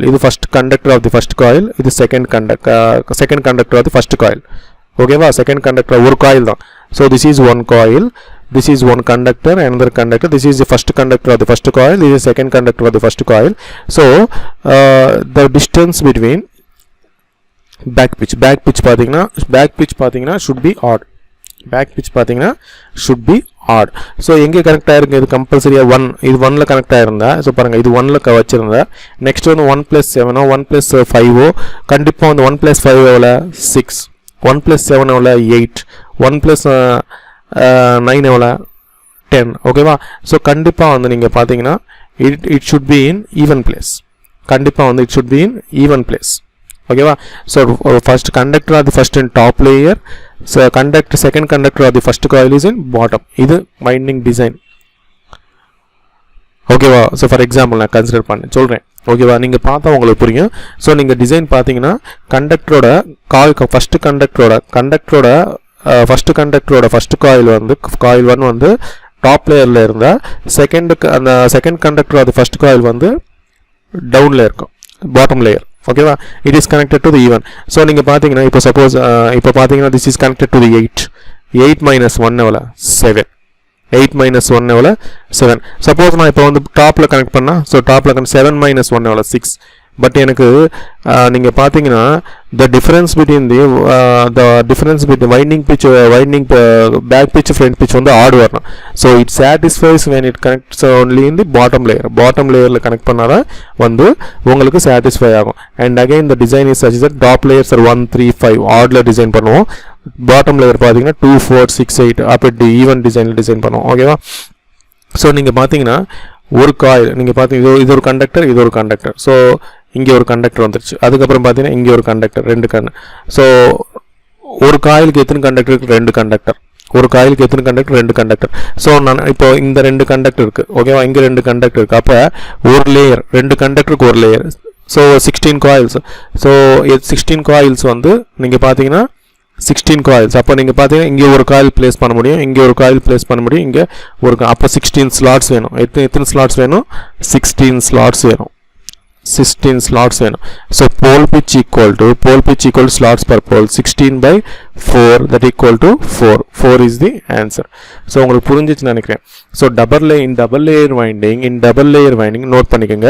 இது first conductor of the first coil, இது second conductor of the first coil. ஓகேவா. second conductor ஒரு காயில் தான். so this is one coil, this is one conductor, another conductor, this is the first conductor of the first coil, this is second conductor of the first coil. so the distance between back pitch பார்த்தீங்கன்னா should be odd. Back pitch பார்த்தீங்கன்னா should be odd. So எங்கே connect ஆகிருக்கு, இது கம்பல்சரியாக 1, இது 1ல் connect ஆகிருந்தா, so பாருங்கள் இது 1ல் வச்சுருந்தா, நெக்ஸ்ட் வந்து 1 + 7 1 + 5 கண்டிப்பாக வந்து 1 + 5 எவ்வளோ 6, 1 + 7 எவ்வளோ 8, 1 + 9 எவ்வளோ 10. ஓகேவா? ஸோ கண்டிப்பாக வந்து நீங்கள் பார்த்தீங்கன்னா it should be in even place. கண்டிப்பாக வந்து it should be in even place. ஓகேவா? So first conductor are the first in top layer, so second conductor are the first coil is in bottom. இது winding design. ஓகேவா? So for example நான் consider பண்ண சொல்கிறேன். ஓகேவா? நீங்கள் பார்த்தா உங்களுக்கு புரியும். ஸோ நீங்கள் டிசைன் பார்த்தீங்கன்னா கண்டக்டரோட ஃபர்ஸ்ட் கண்டக்டரோட ஃபர்ஸ்ட் காயில் வந்து காயில் 1 வந்து டாப் லேயரில் இருந்தால் second conductor are the first coil வந்து டவுனில் இருக்கும், பாட்டம் லேயர். ஓகேவா? It is connected to the even. So நீங்கள் பார்த்தீங்கன்னா இப்போ சப்போஸ் இப்போ பார்த்தீங்கன்னா this is connected to the 8 - 1 எவ்வளோ 7, 8 - 1 எவ்வளோ 7. சப்போஸ் நான் இப்போ வந்து டாப்பில் கனெக்ட் பண்ணால், ஸோ டாப்பில் 7 - 1 எவ்வளோ 6. பட் எனக்கு நீங்கள் பார்த்தீங்கன்னா the difference between winding pitch back pitch front pitch வந்து odd வரணும். so it satisfies when it connects only in the bottom layerல கனெக்ட் பண்ணாதான் வந்து உங்களுக்கு satisfy ஆகும். and again the design is such that top layers are 1 3 5 oddல design பண்ணுவோம், bottom layer பார்த்தீங்கன்னா 2 4 6 8 அப்படி ஈவன் டிசைன்ல டிசைன் பண்ணுவோம். ஓகேவா? ஸோ நீங்கள் பார்த்தீங்கன்னா ஒரு காயில் நீங்கள் பார்த்தீங்க இது ஒரு கண்டக்டர். ஸோ இங்கே ஒரு கண்டக்டர் வந்துருச்சு. அதுக்கப்புறம் பார்த்தீங்கன்னா இங்கே ஒரு கண்டக்டர், 2 ஸோ ஒரு காயிலுக்கு எத்தனை கண்டக்டர் இருக்குது? 2 கண்டக்டர். ஒரு காயிலுக்கு எத்தனை கண்டக்டர்? 2 கண்டக்டர். ஸோ நான் இப்போ இந்த 2 கண்டக்டர் இருக்குது. ஓகேவா? இங்கே 2 கண்டக்டர் இருக்குது. அப்போ ஒரு லேயர், 2 கண்டக்டருக்கு ஒரு layer. So 16 coils. So 16 coils வந்து நீங்கள் பார்த்தீங்கன்னா 16 காயில்ஸ். அப்போ நீங்கள் பார்த்தீங்கன்னா இங்கே ஒரு காயில் பிளேஸ் பண்ண முடியும், இங்கே ஒரு காயில் பிளேஸ் பண்ண முடியும், இங்கே ஒரு அப்போ 16 ஸ்லாட்ஸ் வேணும். எத்தனை ஸ்லாட்ஸ் வேணும்? 16 ஸ்லாட்ஸ் வேணும். 16 ஸ்லாட்ஸ் வேணும். So pole pitch equal to slots per pole 16/4 that equal to 4 is the answer. So உங்களுக்கு புரிஞ்சிச்சுன்னு நினைக்கிறேன். So double layer winding note பண்ணிக்கோங்க.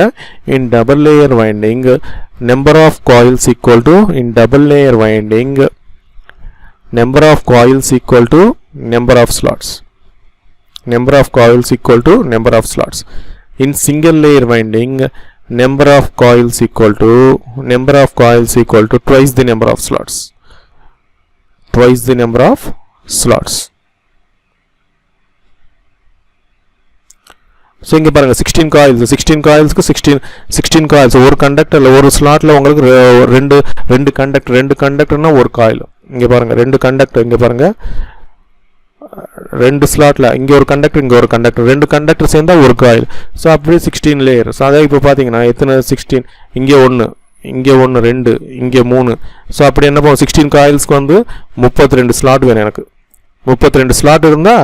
in double layer winding number of coils equal to in double layer winding number of coils equal to number of slots. In single layer winding number of coils equal to twice the number of slots. So இங்கே பாருங்கள் 16 காயில்ஸ்க்கு 16 coils. ஒரு கண்டக்டரில் ஒரு ஸ்லாட்டில் உங்களுக்கு ரெண்டு கண்டக்டர்னா ஒரு coil. இங்கே பாருங்கள் 2 கண்டக்டர். இங்கே பாருங்கள் 2 ஸ்லாட்டில் இங்கே ஒரு கண்டக்டர், இங்கே ஒரு கண்டக்டர், 2 கண்டக்டர் சேர்ந்தால் ஒரு காயில். ஸோ அப்படியே 16 லேயர். ஸோ அதாவது இப்போ பார்த்தீங்கன்னா எத்தனை 16, இங்கே 1 2 இங்கே 3. ஸோ அப்படி என்ன பண்ணுவோம்? 16 காயில்ஸ்க்கு வந்து 32 ஸ்லாட் வேணும் எனக்கு. 32 ஸ்லாட் இருந்தால்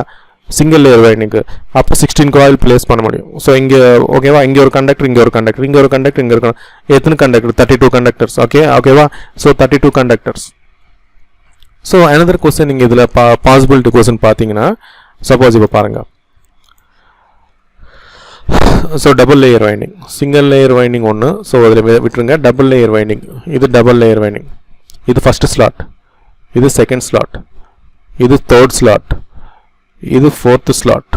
சிங்கிள் லேயர் வைண்டிங்க்கு அப்போ 16 காயில் பிளேஸ் பண்ண முடியும். ஸோ இங்கே ஓகேவா? இங்கே ஒரு கண்டக்டர், இங்கே ஒரு கண்டக்டர், எத்தனை கண்டக்டர்? 32 கண்டக்டர்ஸ். ஓகேவா? So 32 conductors. So another question நீங்கள் இதில் பாசிபிலிட்டி கொஸ்டின் பார்த்தீங்கன்னா, சப்போஸ் இப்போ பாருங்கள். So double layer winding, single layer winding ஒன்று. ஸோ அதில் விட்டுருங்க. டபுள் லேயர் வைண்டிங், இது டபுள் லேயர் வைண்டிங். இது ஃபஸ்ட்டு ஸ்லாட், இது செகண்ட் ஸ்லாட், இது தேர்ட் ஸ்லாட், இது ஃபோர்த்து ஸ்லாட்,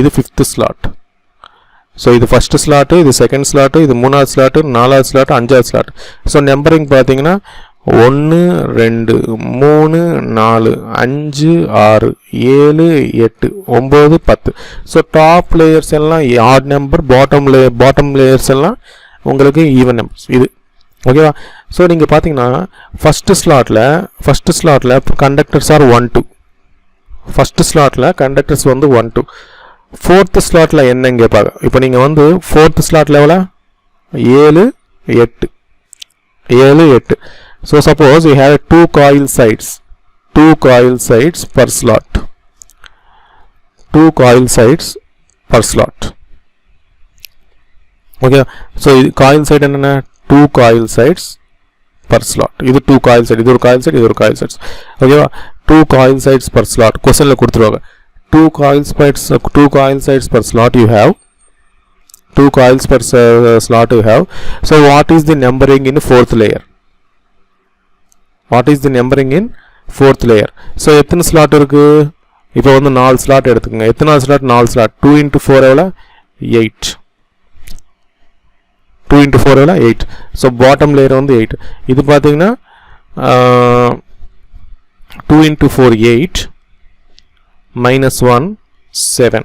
இது ஃபிஃப்த்து ஸ்லாட். ஸோ இது ஃபஸ்ட்டு ஸ்லாட்டு, இது செகண்ட் ஸ்லாட்டு, இது 3வது ஸ்லாட்டு, 4வது ஸ்லாட்டு, 5வது ஸ்லாட். ஸோ நம்பரிங் பார்த்தீங்கன்னா 1 2 3 4 5 6 7 8 9 10. ஸோ டாப் லேயர்ஸ் எல்லாம் ஆட் நம்பர், பாட்டம் லேயர்ஸ் எல்லாம் உங்களுக்கு ஈவன் நம்பர்ஸ். இது ஓகேவா? ஸோ நீங்கள் பார்த்தீங்கன்னா ஃபஸ்ட்டு ஸ்லாட்டில் கண்டக்டர்ஸ் ஆர் 1 2. ஃபஸ்ட்டு ஸ்லாட்டில் கண்டக்டர்ஸ் வந்து 1 2. ஃபோர்த்து ஸ்லாட்டில் என்ன கேட்பாங்க? இப்போ நீங்கள் வந்து ஃபோர்த்து ஸ்லாட்டில் எவ்வளோ? 7 8. So suppose you have 2 coil sides per slot. 2 coil sides per slot. Okay. So coil side என்னன்னா 2 coil sides per slot. இது 2 coil side, இது ஒரு coil side, இது ஒரு coil sides. ஓகேவா? 2 coil sides per slot. क्वेश्चनல கொடுத்துருவாங்க. 2 coil sides per slot you have. 2 coils per slot you have. So what is the numbering in fourth layer? What is the numbering in fourth layer. So எத்தனை slot இருக்குது, இப்போ வந்து 4 slot எடுத்துக்கோங்க. எத்தனை slot, 4 slot. 2 into 4 எவ்வளோ, 8. 2 into 4 எவ்வளோ, 8. So bottom layer வந்து 8. இது பார்த்தீங்கன்னா 2 into 4 8 minus 1 7.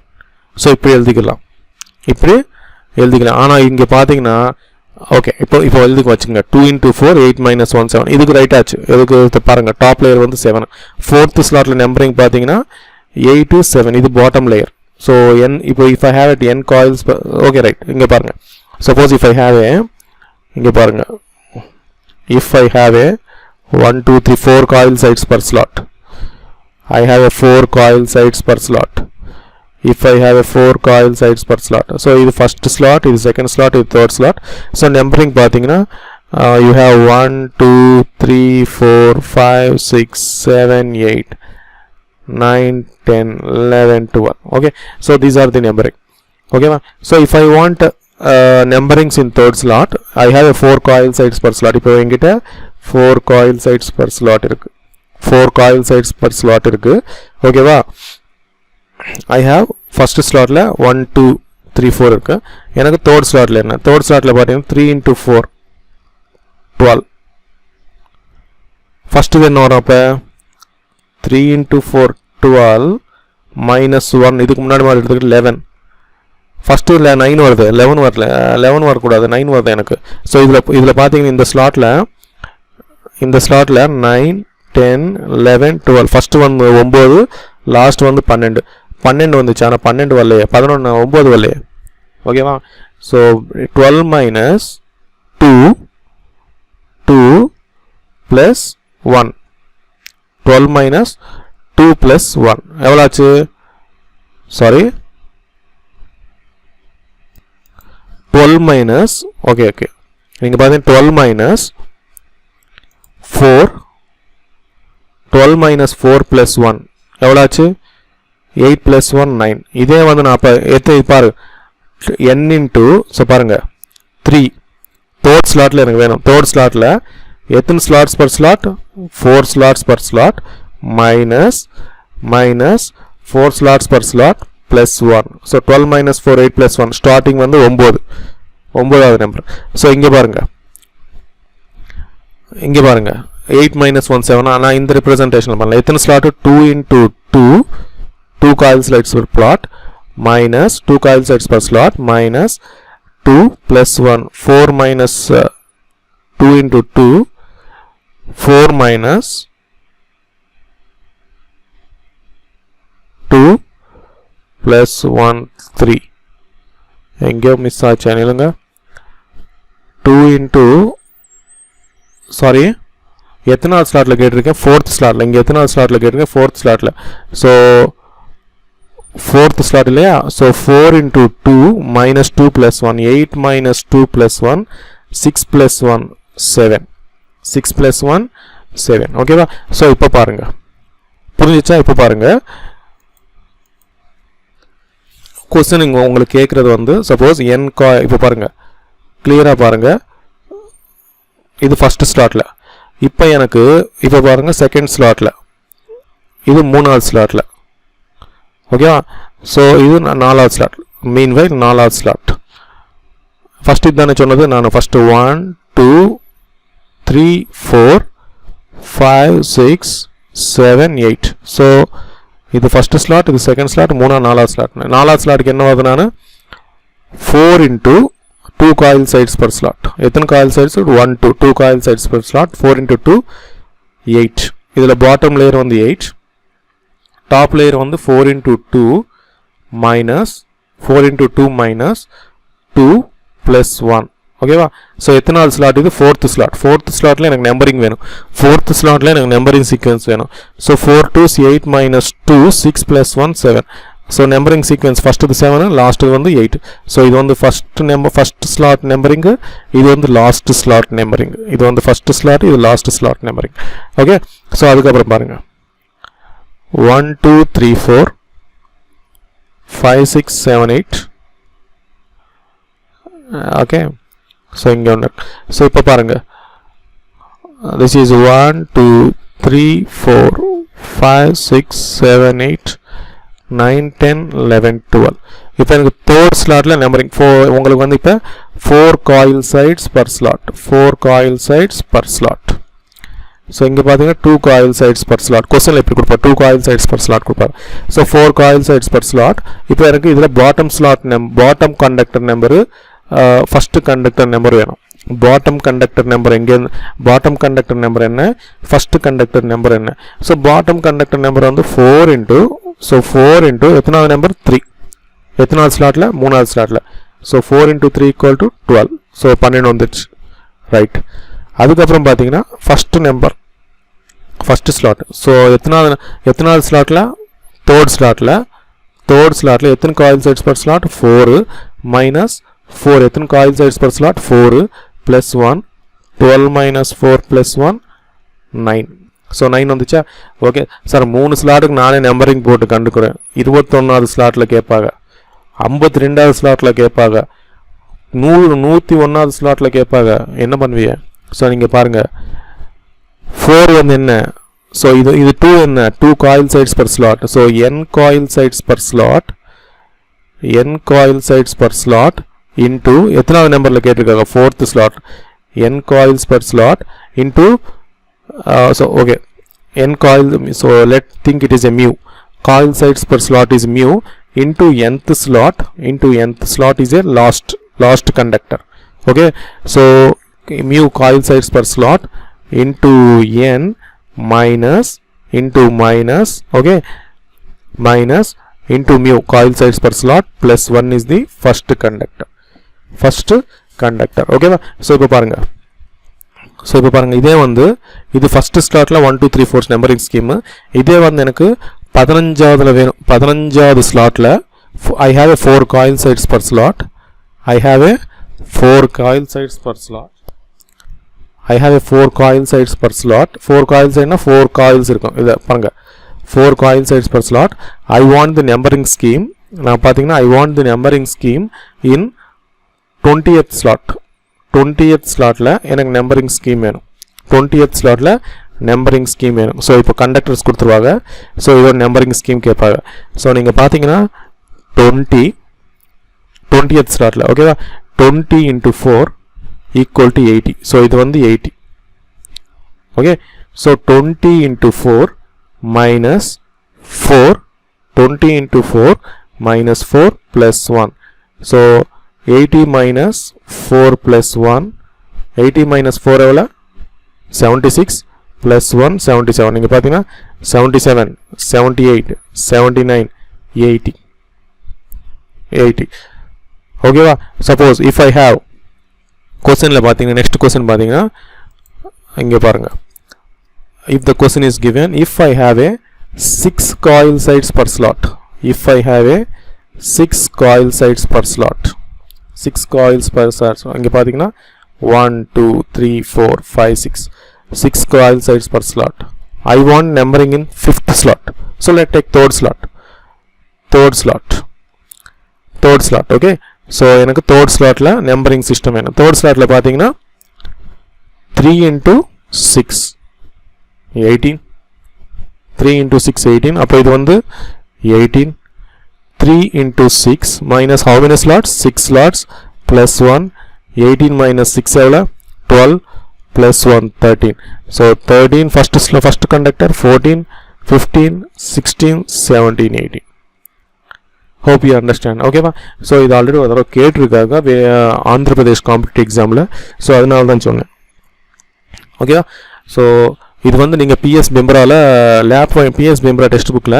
ஸோ இப்படி எழுதிக்கலாம், இப்படி எழுதிக்கலாம். ஆனால் இங்கே பார்த்தீங்கன்னா ஓகே, இப்போ எழுதிக்கு வச்சுங்க. 2 into 4 8 minus 1 7. இதுக்கு ரைட் ஆச்சு. எதுக்கு பாருங்கள், டாப் லேயர் வந்து 7. ஃபோர்த்து ஸ்லாட்டில் நம்பரிங் பார்த்தீங்கன்னா 8 7. இது பாட்டம் லேயர். ஸோ இப்போ if I have it n coils, okay right. இங்கே பாருங்கள், suppose if I have a, இங்கே பாருங்கள், if I have a 1 2 3 4 coil sides per slot, I have a 4 coil sides per slot. If I have a 4 coil sides per slot, so இது first slot, இது second slot, இது third slot. So numbering பார்த்தீங்கன்னா you have 1 2 3 4 5 6 7 8 9 10 11 12. Okay, so these are the numbering. Okay, so if I want numberings in third slot, I have a 4 coil sides per slot. இப்போ என்கிட்ட 4 coil sides per slot இருக்கு, 4 coil sides per slot இருக்கு. ஓகேவா, I have first slotல 1 2 3 4 இருக்கு. எனக்கு third slotல என்ன, third slotல பார்த்தீங்கன்னா 3 into 4 12. First என்ன வரும், அப்போ 3 into 4 12 minus 1. இதுக்கு முன்னாடி மாதிரி எடுத்துக்கிட்டு 11. ஃபஸ்ட்டு 9 வருது, 11 வரல, 11 வரக்கூடாது, 9 வருது எனக்கு. ஸோ இதில் பார்த்தீங்கன்னா இந்த ஸ்லாட்டில் 9 10 11 12. ஃபஸ்ட்டு வந்து 9, லாஸ்ட் வந்து 12. 12 வந்துச்சு, ஆனால் 12 வரலையே, 11 9 வரலையே. ஓகேவா, so 12 minus 2 plus 1. 12 minus 2 plus 1 எவ்வளோ ஆச்சு, சாரி 12 minus, ஓகே நீங்கள் பார்த்தீங்கன்னா 12 minus 4, 12 minus 4 plus 1 எவ்வளோ ஆச்சு, 8 plus 1 9. இதே வந்து நான் அப்போ பாரு n into, ஸோ பாருங்கள் 3 தேர்ட் ஸ்லாட்டில் எனக்கு வேணும். தேர்ட் ஸ்லாட்டில் எத்தனை slots per slot, 4 slots per slot minus 4 slots per slot plus 1. So 12 minus 4 8 plus 1 starting வந்து 9வது நம்பர். ஸோ இங்கே பாருங்கள் 8 minus 1 7. ஆனால் இந்த ரெப்ரசன்டேஷன் பண்ணலாம். எத்தனை slot, 2 into 2 coil sides per plot minus 2 coil sides per slot minus 2 plus 1. 4 minus 2 into 2 4 minus 2 plus 1 3. எங்கேயோ miss ஆச்சு இல்லைங்க. 2 into, சாரி எத்தனாவது ஸ்லாட்டில் கேட்டிருக்கேன், ஃபோர்த் ஸ்லாட்டில். இங்கே எத்தனாவது ஸ்லாட்டில் கேட்டிருக்கேன், ஃபோர்த் ஸ்லாட்டில். ஸோ ஃபோர்த் ஸ்லாட் இல்லையா, so 4 into 2 minus 2 plus 1 8 minus 2 plus 1 6 plus 1 7. 6 plus 1 7. ஓகேவா, ஸோ இப்போ பாருங்கள் புரிஞ்சிச்சா. இப்போ பாருங்கள் கொஸ்டின் இங்கே உங்களுக்கு கேட்குறது வந்து சப்போஸ் இப்போ பாருங்கள் கிளியராக பாருங்கள். இது ஃபஸ்ட்டு ஸ்லாட்டில். இப்போ பாருங்கள் செகண்ட் ஸ்லாட்டில், இது 3வது ஸ்லாட்டில். ஓகேவா, ஸோ இது 4வது ஸ்லாட். மீன்வைல் 4வது ஸ்லாட். ஃபஸ்ட்டு இதுதானே சொன்னது நான், ஃபஸ்ட்டு 1 2 3 4 5 6 7 8. ஸோ இது ஃபஸ்ட்டு ஸ்லாட், இது செகண்ட் ஸ்லாட், 4வது ஸ்லாட். 4வது ஸ்லாட்டுக்கு என்ன வருது, நான் 4 into 2 coil sides per slot. எத்தனை coil sides, 1 2 coil sides per slot. 4 into 2 8. இதில் பாட்டம் லேயர் வந்து 8, டாப் லேயர் வந்து 4 into 2 minus 4 into 2 minus 2 plus 1. ஓகேவா, ஸோ எத்தனாவது ஸ்லாட், இது ஃபோர்த்து ஸ்லாட். ஃபோர்த்து ஸ்லாட்டில் எனக்கு நம்பரிங் வேணும், ஃபோர்த்து ஸ்லாட்டில் எனக்கு நம்பரிங் சீக்வன்ஸ் வேணும். So 4 2 8 minus 2 6 plus 1 7. So numbering sequence first 7, last வந்து 8. ஸோ இது வந்து ஃபஸ்ட் ஸ்லாட் நம்பரிங்கு, இது வந்து லாஸ்ட் ஸ்லாட் நம்பரிங். இது வந்து ஃபஸ்ட்டு ஸ்லாட், இது last slot numbering. Okay, so அதுக்கப்புறம் பாருங்கள் 1 2 3 4 5 6 7 8. ஓகே, ஸோ இங்கே ஒன்று. ஸோ இப்போ பாருங்கள் this is 1 2 3 4 5 6 7 8 9 10 11 12 இப்போ எனக்கு third slotல நம்பரிங் உங்களுக்கு வந்து இப்போ 4 coil sides per slot 4 coil sides per slot. So இங்கே பார்த்தீங்கன்னா 2 coil sides per slot. கொஸ்டினில் எப்படி கொடுப்பார் 2 coil sides per slot கொடுப்பார். So 4 coil sides per slot. இப்போ எனக்கு இதில் bottom slot bottom conductor number first conductor number வேணும். பாட்டம் கண்டக்டர் நம்பர் எங்கே பாட்டம் கண்டக்டர் நம்பர் என்ன ஃபஸ்ட்டு கண்டக்டர் நம்பர் என்ன. ஸோ பாட்டம் கண்டக்டர் நம்பர் வந்து 4 இன்ட்டு ஸோ 4 இன்ட்டு எத்தனாவது நம்பர் 3 எத்தனாவது ஸ்லாட்டில் மூணாவது ஸ்லாட்டில். So 4 into 3 equal to 12. So 12 வந்துடுச்சு ரைட். அதுக்கப்புறம் பார்த்தீங்கன்னா first number first slot. So எத்தனாவது ஸ்லாட்டில் தேர்ட் ஸ்லாட்டில் எத்தனை coil sides per slot 4 minus 4 எத்தனை coil sides per slot 4 plus 1 12 minus 4 plus 1 9. So 9 வந்துச்சா. ஓகே சார் 3 ஸ்லாட்டுக்கு நானே நம்பரிங் போட்டு கண்டுக்கிறேன். 21வது ஸ்லாட்டில் கேட்பாங்க 52வது ஸ்லாட்டில் கேட்பாங்க 101வது ஸ்லாட்டில் கேட்பாங்க என்ன பண்ணுவீங்க. ஸோ நீங்கள் பாருங்கள் 4 வந்து என்ன. ஸோ இது 2 என்ன 2 coil sides per slot. So n coil sides per slot into எத்தனாவது நம்பரில் கேட்டிருக்காங்க 4th slot n coils per slot into so okay n coil. So let think it is a mu coil sides per slot is mu into nth slot is a last conductor. Okay, so mu coil sides per slot into n minus okay minus into mu coil sides per slot plus 1 is the first conductor. Okay, so இப்போ பாருங்க இதே வந்து இது first ஸ்லாட்ல 1 2 3 4 numbering scheme. இதே வந்து எனக்கு 15வதுல வேணும். 15வது ஸ்லாட்ல I have a 4 coil sides per slot. 4 coil sides per slot. 4 coils என்ன 4 coils இருக்கும். இத பாருங்க 4 coil sides per slot. I want the numbering scheme. நான் பாத்தீங்கன்னா I want the numbering scheme in 20th slot. 20th slotல எனக்கு numbering scheme வேணும். 20th slotல numbering scheme வேணும். So இப்போ கண்டக்டர்ஸ் கொடுத்துருவாங்க. ஸோ இதோட நம்பரிங் ஸ்கீம் கேட்பாங்க. ஸோ நீங்கள் பார்த்தீங்கன்னா 20th ஸ்லாட்டில் ஓகேவா 20 into 4 equal to 80. ஸோ இது வந்து 80. Okay so 20 into 4 minus 4 20 into 4 minus 4 plus 1. So 80 minus 4 plus 1 80 minus 4 எவ்வளோ 76 plus 1 77. நீங்கள் பார்த்தீங்கன்னா 77 78 79 80. ஓகேவா. சப்போஸ் இஃப் ஐ ஹாவ் கொஸ்டினில் பார்த்தீங்கன்னா நெக்ஸ்ட் கொஸ்டின் பார்த்தீங்கன்னா இங்கே பாருங்கள். if the question is given if I have a 6 coil sides per slot. if I have a 6 coil sides per slot 6 coils per slot. இங்கே பார்த்தீங்கன்னா 1 2 3 4 5 6 coil sides per slot. I want numbering in 5th slot. So let's take third slot. Okay, so எனக்கு third slotல numbering system வேணும். third slotல பார்த்தீங்கன்னா 3 into 6 18 3 into 6 18. அப்போ இது வந்து 18 3 into 6 minus how many slots 6 slots plus 1 18 minus 6 எவ்வளோ 12 plus 1 13. so 13 first conductor 14 15 16 17 18. hope you understand. okay va. so இது already ஒரு தடவை கேட்டிருக்காங்க ஆந்திர பிரதேஷ் காம்படிட்டிவ் எக்ஸாமில். ஸோ அதனால தான் சொன்னேன். ஓகேவா. ஸோ இது வந்து நீங்கள் பிஎஸ் பெம்பரா டெக்ஸ்ட் புக்கில்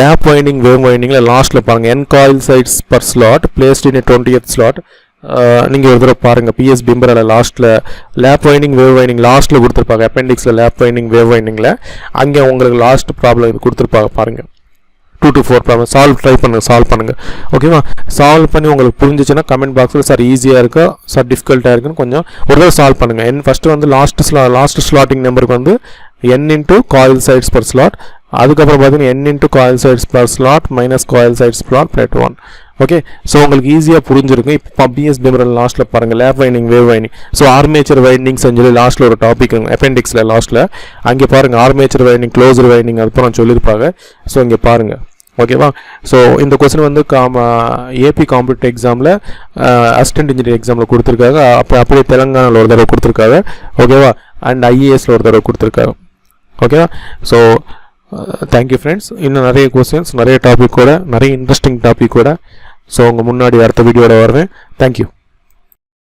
லேப் வைண்டிங் வேவ் வைண்டிங்கில் லாஸ்ட்டில் பாருங்கள் n coil sides per slot placed in a 20th slot. நீங்கள் ஒரு தடவை பாருங்கள் பிஎஸ் பெம்பராவில் லாஸ்ட்டில் லேப் வைண்டிங் வேவ் வைண்டிங் லாஸ்ட்டில் கொடுத்துருப்பாங்க. அப்பெண்டிக்ஸில் லேப் வைண்டிங் வேவ் வைண்டிங்கில் அங்கே உங்களுக்கு லாஸ்ட் ப்ராப்ளம் இது கொடுத்துருப்பாங்க பாருங்கள். 2 to 4 ப்ராப்ளம் சால்வ் பண்ணுங்கள். ஓகேவா. சால்வ் பண்ணி உங்களுக்கு புரிஞ்சிச்சுன்னா கமெண்ட் பாக்ஸில் சார் ஈஸியாக இருக்கா சார் டிஃபிகல்ட்டாக இருக்குன்னு கொஞ்சம் ஒரு தடவை சால்வ் பண்ணுங்கள். ஃபஸ்ட்டு வந்து லாஸ்ட் ஸ்லாட்டிங் நம்பருக்கு வந்து n into coil sides per slot. அதுக்கப்புறம் பார்த்தீங்கன்னா n into coil sides per slot minus coil sides per plot 1. Okay. So உங்களுக்கு ஈஸியாக புரிஞ்சிருக்கும். இப்போ பிஎஸ் பிமரல் லாஸ்ட்டில் பாருங்கள், lab winding, wave winding. So armature windings சொல்லி லாஸ்ட்டில் ஒரு டாபிக் அப்பெண்டிக்ஸில் லாஸ்ட்டில் அங்கே பாருங்கள், ஆர்மேச்சர் வைண்டிங், க்ளோசர் வைண்டிங் அதுக்கப்புறம் சொல்லியிருப்பாங்க. ஸோ இங்கே பாருங்கள். ஓகேவா. ஸோ இந்த கொஸ்டின் வந்து ஏபி காம்படிட்டிவ் எக்ஸாமில் அசிஸ்டன்ட் இன்ஜினியர் எக்ஸாமில் கொடுத்துருக்காங்க. அப்படியே தெலுங்கானாவில் ஒரு தடவை கொடுத்துருக்காங்க. ஓகேவா. அண்ட் ஐஏஎஸில் ஒரு தடவை கொடுத்துருக்காங்க. ஓகேவா. So thank you friends. இன்னும் நிறைய கொஸ்டின்ஸ், நிறைய டாபிக் கூட, நிறைய இன்ட்ரெஸ்டிங் டாபிக் கூட ஸோ உங்கள் முன்னாடி அடுத்த வீடியோவில் வருவேன். தேங்க்யூ.